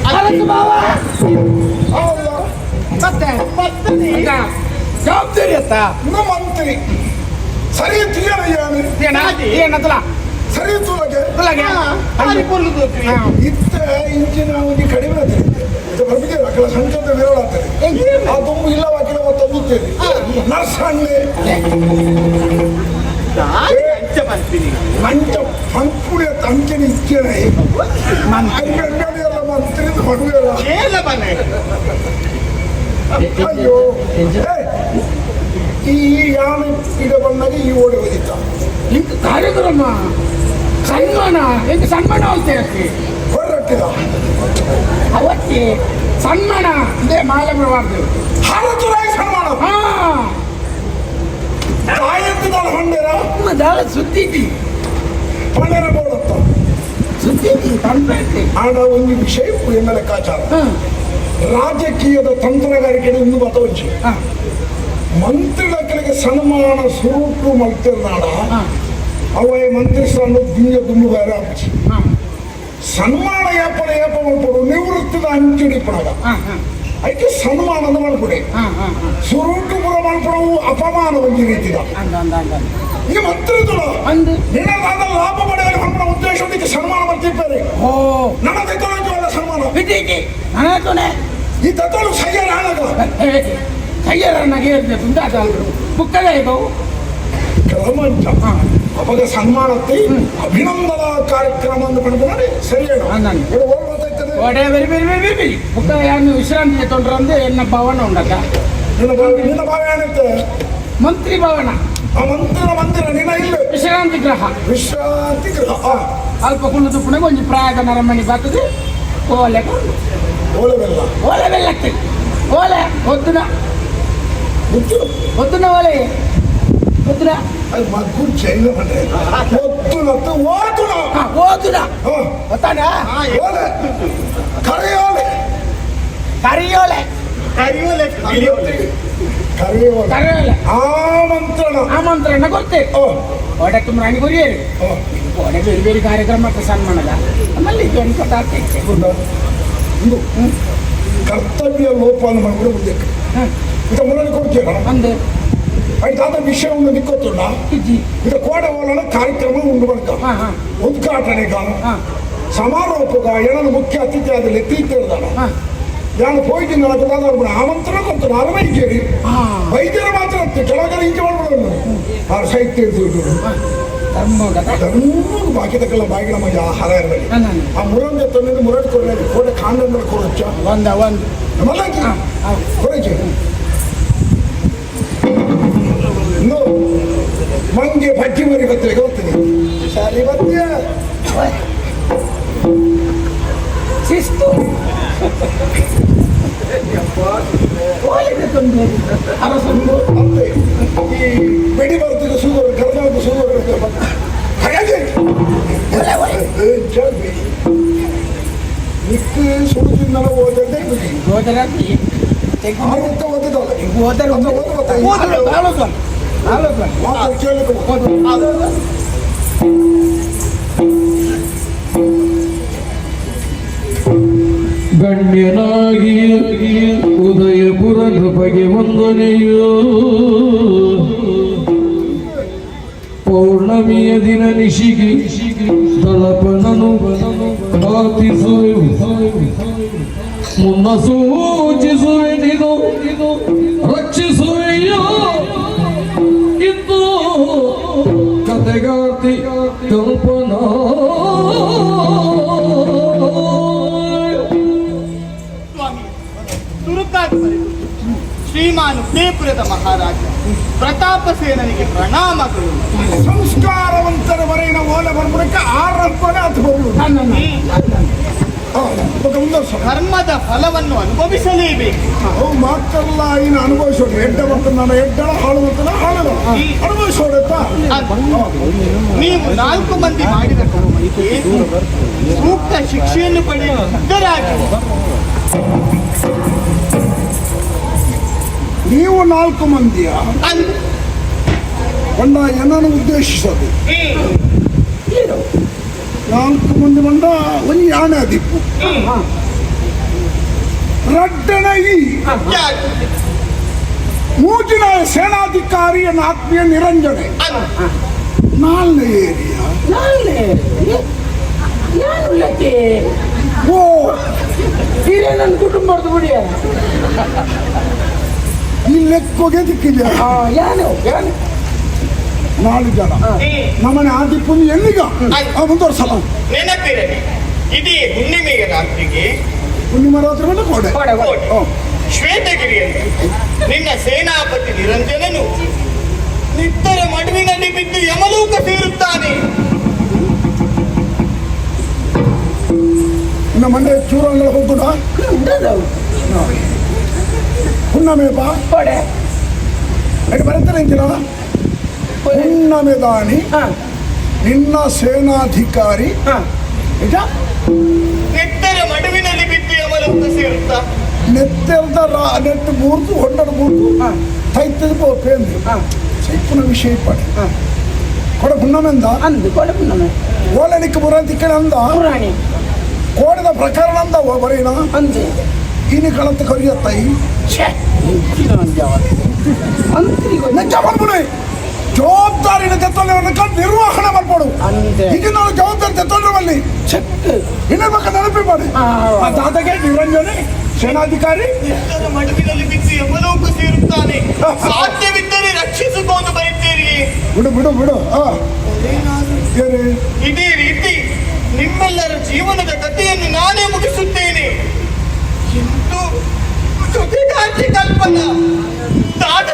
ಮತ್ತೆ ಜವಾಬ್ದಾರಿ ಅತ್ತ ಮಂತ್ರಿ ಸರಿ ಏನಂತಲ್ಲ ಸರಿ ತುಲಗೆ ಇತ್ತ ಇಂಚಿನ ಅವನಿಗೆ ಕಡಿಮೆ ಬರ್ಬಿಗೆ ಅಕಲ ಸಂಚದ ವಿರೋಧ ಆಗ್ತದೆ ಆ ತುಂಬು ಇಲ್ಲ ವಾಕಿಲ ತಂದುತ್ತೇನೆ ನರ್ಸಣ್ಣೆ ಮಂಚ ಪಂಪುಡಿಯ ತಂಚನೆ ಇಚ್ಛೆನೆ ಅಂಗಡಿಯಲ್ಲ ಮಂತ್ರಿ ಮಡುವೆಲ್ಲ ಅಯ್ಯೋ ಈ ಯಾನ ಈಗ ಬಂದಾಗ ಈ ಓಡಿ ಹೋಗಿದ್ದ ಇಂಥ ಕಾರ್ಯಕ್ರಮ ಸನ್ಮಾನ ಎಂತ ಸನ್ಮಾನ ಹೇಳ್ತೇವೆ ಹೊರಟ್ಟಿದ ಅವತ್ತೇ ಸನ್ಮಾನ ಇದೇ ಮಾಲಮರವಾರ್ದು ಹಾರತುರಾಯಿ ಸನ್ಮಾನ ತಾಯತ್ತಿದ್ದಾಳ ಹೊಂಡೇರ ದಾಳ ಸುದ್ದಿದ್ದಿ ಹೊಂಡೇರ ಬೋಡತ್ತ ಸುದ್ದಿದ್ದಿ ತಂದ್ಬೇಡ್ತಿ ಆಡ ಒಂದು ವಿಷಯ ಎನ್ನ ಲೆಕ್ಕಾಚಾರ ರಾಜಕೀಯದ ತಂತ್ರಗಾರಿಕೆ ಒಂದು ಮತವಂಚಿ ಮಂತ್ರಿಗಳಿಗೆ ಸನ್ಮಾನ ಸ್ವರೂಪು ಮಲ್ತಿರ್ನಾಡ ಅವೇ ಮಂತ್ರಿ ಸ್ಥಾನ ದಿಂಜ ತುಂಬು ಬೇರೆ ಹಚ್ಚಿ ಸನ್ಮಾನ ಏಪಡ ಏಪ ಮಾಡ್ಕೊಡು ನಿವೃತ್ತಿದ ಹಂಚಿಡಿಪಡಾಗ ಅದಕ್ಕೆ ಸನ್ಮಾನದ ಮಾಡ್ಕೊಡಿ ಸುರುಟು ಪುರ ಮಾಡ್ಕೊಡವು ಅಪಮಾನ ಒಂದು ರೀತಿದ ಈ ಮಂತ್ರಿಗಳು ನಿನ್ನದಾದ ಲಾಭ ಪಡೆಯಲು ನಮ್ಮ ಉದ್ದೇಶದಕ್ಕೆ ಸನ್ಮಾನ ಮಾಡ್ತಿದ್ದಾರೆ ನನ್ನ ತೆತ್ತೊಳಗೆ ಸನ್ಮಾನ ಈ ತೆತ್ತೊಳು ಸಯ್ಯರ ಹಣಗ ಕೈಯರನ್ನಾಗೆ ಇರಬೇಕು ಅಂತ ಬುಕ್ಕಲೇ ಇದ್ದವು ಕೆಲವಂಚ ಅವಾಗ ಸನ್ಮಾನಕ್ಕೆ ಅಭಿನಂದನಾ ಕಾರ್ಯಕ್ರಮ ಅಂತ ಪಡೆದ್ರೆ ಸರಿಯೇನು ಒಡೆ ಬೇರೆ ಬೇರೆ ಬೇರೆ ಬೇರೆ ಬುಕ್ಕ ಯಾರು ವಿಶ್ರಾಂತಿ ತೊಂಡ್ರಂದು ಎನ್ನ ಭವನ ಉಂಡಕ್ಕ ನಿನ್ನ ಭಾವ ಏನಿತ್ತು ಮಂತ್ರಿ ಭವನ ಆ ಮಂದಿರ ನಿನ್ನ ಇಲ್ಲ ವಿಶ್ರಾಂತಿ ಗೃಹ ಅಲ್ಪ ಕುಳ್ಳು ತುಪ್ಪನಾಗ ಒಂದು ಪ್ರಾಯದ ನರಮಣಿ ಬರ್ತದೆ ಓಲೆ ಓಲೆ ಬೆಲ್ಲಕ್ಕೆ ಓಲೆ ಒದ್ದುನ ಒದ್ದುನ ಓಲೆ ಒದ್ದುನ ಅದು ಮಗು ಜೈಲ ಬಂದ್ರೆ ಓದುನ ಗೊತ್ತಾನ ಓಲೆ ಕರೆಯೋಲೆ ಕರಿಯೋಲೆ ಕರಿಯೋಲೆ ಆಮಂತ್ರಣ ಗೊತ್ತೇ ಒಡೆ ತುಂಬ ರಾಣಿ ಗುರಿಯರು ಒಡೆ ಬೇರೆ ಬೇರೆ ಕಾರ್ಯಕ್ರಮಕ್ಕೆ ಸನ್ಮಾನದ ಆಮೇಲೆ ಇದು ಅನ್ಕೊಟ್ಟಾಗ್ತೈತೆ ಒಂದು ಕರ್ತವ್ಯ ಲೋಪವನ್ನು ಮಾಡ್ಕೊಂಡು ಮುಂದಕ್ಕೆ ಇದು ಮುರಳಿ ಕೊಡ್ತೀರ ಒಂದು ಆಯ್ತಾದ ವಿಷಯ ಒಂದು ನಿಕ್ಕೊತ್ತುಂಡ ಇದು ಕೋಡೆ ಹೋಲನ ಕಾರ್ಯಕ್ರಮ ಉಂಡು ಬಂತ ಉದ್ಘಾಟನೆಗ ಸಮಾರೋಪಗ ಏನನ್ನು ಮುಖ್ಯ ಅತಿಥಿ ಆದಲ್ಲಿ ಎತ್ತಿದ್ದಾನ ನಾನು ಹೋಗಿ ನನಗೆ ಆಮಂತ್ರಣ ಕೊಡ್ತಾನೆ ಅರವೈ ಕೇಳಿ ವೈದ್ಯರು ಮಾತ್ರ ಕೆಲವೊಂದು ಹಿಂಗೆ ಮಾಡ್ಬಿಡೋದು ಅವ್ರ ಸಾಹಿತ್ಯ ಬಾಕಿದಕ್ಕೆಲ್ಲ ಬಾಯಿಗೆ ನಮಗೆ ಆಹಾರ ಇರಬೇಕು ಆ ಮುರಂಗ ತಂದಿದ್ದು ಮುರಡಿ ಕೊಡಲಿ ಕೋಟೆ ಕಾಂಡ ಕೊಡಚ್ಚ ಕೊಡಚೆ ಇನ್ನು ಮಂಗೆ ಬಜ್ಜಿ ಮರಿ ಬತ್ತಲೆ ಗೊತ್ತಿದೆ ಶಾಲೆ ಬತ್ಯ ಶಿಸ್ತು ಅರಸಂದು ಅಂತೆ ಈ ಬೆಡಿ ಬರ್ತಿದ್ದು ಸುಗರ್ ಕರ್ನಾಟಕ ಸುಗರ್ ಹಾಗಾಗಿ ನಿಕ್ಕೆ ಸುಡುತ್ತಿದ್ದಲ್ಲ ಓದದ್ದೇ ಹೋದರಾಗಿ ಆಗುತ್ತೆ ಓದಿದಲ್ಲ ಗಣ್ಯನಾಗಿ ಉದಯಪುರ ನೃಪಗೆ ವಂದನೆಯೋ ಪೌರ್ಣಮಿಯ ದಿನ ನಿಶಿಗೆ ದಳಪನನು ಪ್ರಾರ್ಥಿಸುವೆ ಮುನ್ನ ಸೂಚಿಸುವೆ ನೀನು ರಕ್ಷಿಸುವೆಯೋ ಇಂದು ಕತೆಗಾರ್ತಿ ಕಲ್ಪನಾ ಶ್ರೀಮಾನ್ ಉದಯಪುರದ ಮಹಾರಾಜ ಪ್ರತಾಪಸೇನನಿಗೆ ಪ್ರಣಾಮಗಳು. ಸಂಸ್ಕಾರವಂತರ ವರೆಗಿನ ಓಲೆ ಬರ್ಬಿಡಕ್ಕೆ ಆರಪ್ಪನೇ ಅದು ಧರ್ಮದ ಫಲವನ್ನು ಅನುಭವಿಸಲೇಬೇಕು. ಅವು ಮಾತ್ರಲ್ಲ ಇನ್ನು ಅನುಭವಿಸೋದು ಎಡ್ಡ ಮತ್ತು ನಾನು ಎಡ್ಡಳ ಹಾಳು ಮತ್ತು ಹಾಳಲ್ಲ ಅನುಭವಿಸೋಡತ್ತ. ನೀವು 4 ಮಂದಿ ಮಾಡಿದ ಕರ್ಮಕ್ಕೆ ಸೂಕ್ತ ಶಿಕ್ಷೆಯನ್ನು ಪಡೆಯಲು ಸಿದ್ಧರಾಗಿ. ನೀವು 4 ಮಂದಿಯ ಬಂಡ ಏನನ್ನು ಉದ್ದೇಶಿಸೋದು 4 ಮಂದಿ ಬಂಡ ಒಂದು ಯಾಣೆ ದಿಪ್ಪು ರಡ್ಡನ ಈ ಯಾಕೆ? ಮೂಜಿನ ಸೇನಾಧಿಕಾರಿಯ ಆತ್ಮೀಯ ನಿರಂಜನೆ ಅನು. ನಾಲ್ನೇ ಏರಿಯಾ ಯಾನುಳ್ಳಕ್ಕೆ ಓ ಇರೇ ನನ್ನ ಕುಟುಂಬದ ಬಿಡಿಯ ಈ ಲೆಕ್ಕೋಗೆ ದಿಕ್ಕಿದೆ ಯಾನು ನಾಲ್ಕು ಜನ ಈ ನಮ್ಮನೆ ಆದಿಪ್ಪು ಎಲ್ಲಿಗ ಮುಂದುವರ್ಸಲ್ಲ ನೆನಪಿರಲಿ, ಇಡೀ ಹುಣ್ಣಿಮೆಯ ರಾತ್ರಿಗೆ ನಿಮ್ಮ ರಾತ್ರಿ ಕೊಡೆ ಕೋಟೆ ಶ್ವೇತಗಿರಿಯಲ್ಲಿ ನಿನ್ನ ಸೇನಾಪತಿ ನಿರಂಜನನು ನಿತ್ತರ ಮಡುವಿನಲ್ಲಿ ಬಿದ್ದು ಯಮಲೋಕ ಸೇರುತ್ತಾನೆ. ಇನ್ನು ಮಂಡೆ ಚೂರಲ್ಲಿ ಹೋಗುದ ಹುಣ್ಣಮೆ ಬಾ ಕೊಡೆ ಬರುತ್ತಾರೆ ಅಂತೀರ ಹುಣ್ಣಮೆ ದಾನಿ ನಿನ್ನ ಸೇನಾಧಿಕಾರಿ ನಿಜ ನಿತ್ತರ ಮಡುವಿನಲ್ಲಿ ಬಿದ್ದು ಯಮಲೋಕ ಸೇರುತ್ತಾ. ನೆತ್ತೆಲ್ದ ನೆಟ್ಟು ಮೂರ್ತು ಹೊಂಡದ ಮೂರ್ತು ತೈತದ ಪೋಪೇಂದು ಸೈಪುನ ವಿಷಯ ಪಡೆ ಕೊಡ ಹುಣ್ಣಮೆಂದ ಅಂದು ಕೊಡೆ ಪುಣ್ಣಮೆ ಓಲನಿಕ್ಕೆ ಬುರಂತಿಕ್ಕೆ ಅಂದ ಪುರಾಣಿ ಕೋಡಿದ ಪ್ರಕರಣ ಅಂದ ಬರೀನ ಅಂದೆ ಇನಿ ಕಳಂತ ಕರಿಯತ್ತೈ ನೆಚ್ಚ ಮಾಡ್ಬಿಡಿ ಜವಾಬ್ದಾರಿನ ತೆತ್ತೊಂಡವನ್ನ ಕಂಡು ನಿರ್ವಹಣೆ ಮಾಡ್ಕೊಡು ಅಂದೆ ಈಗ ನಾನು ಜವಾಬ್ದಾರಿ ತೆತ್ತೊಂಡ್ರಲ್ಲಿ ಚೆಕ್ ಇನ್ನೇನ್ಬೇಕ ನೆನಪಿ ಮಾಡಿ ಆ ದಾದಗೆ ನಿರಂಜನೆ ಸೇನಾಧಿಕಾರಿ ನಿತ್ತರ ಮಡುವಿನಲ್ಲಿ ಬಿದ್ದು ಯಮಲೋಕ ಸೇರುತ್ತಾನೆ. ಸಾಧ್ಯವಿದ್ದರೆ ರಕ್ಷಿಸಿಕೊಂಡು ಬರುತ್ತೀರಿ. ಬಿಡು ಬಿಡು ಬಿಡು ಏನೇ ಇದೇ ರೀತಿ ನಿಮ್ಮೆಲ್ಲರ ಜೀವನದ ಕಥೆಯನ್ನು ನಾನೇ ಮುಗಿಸುತ್ತೇನೆ ಎಂದು ಜೊತೆಗಾರ್ತಿ ಕಲ್ಪನಾ ದಾದ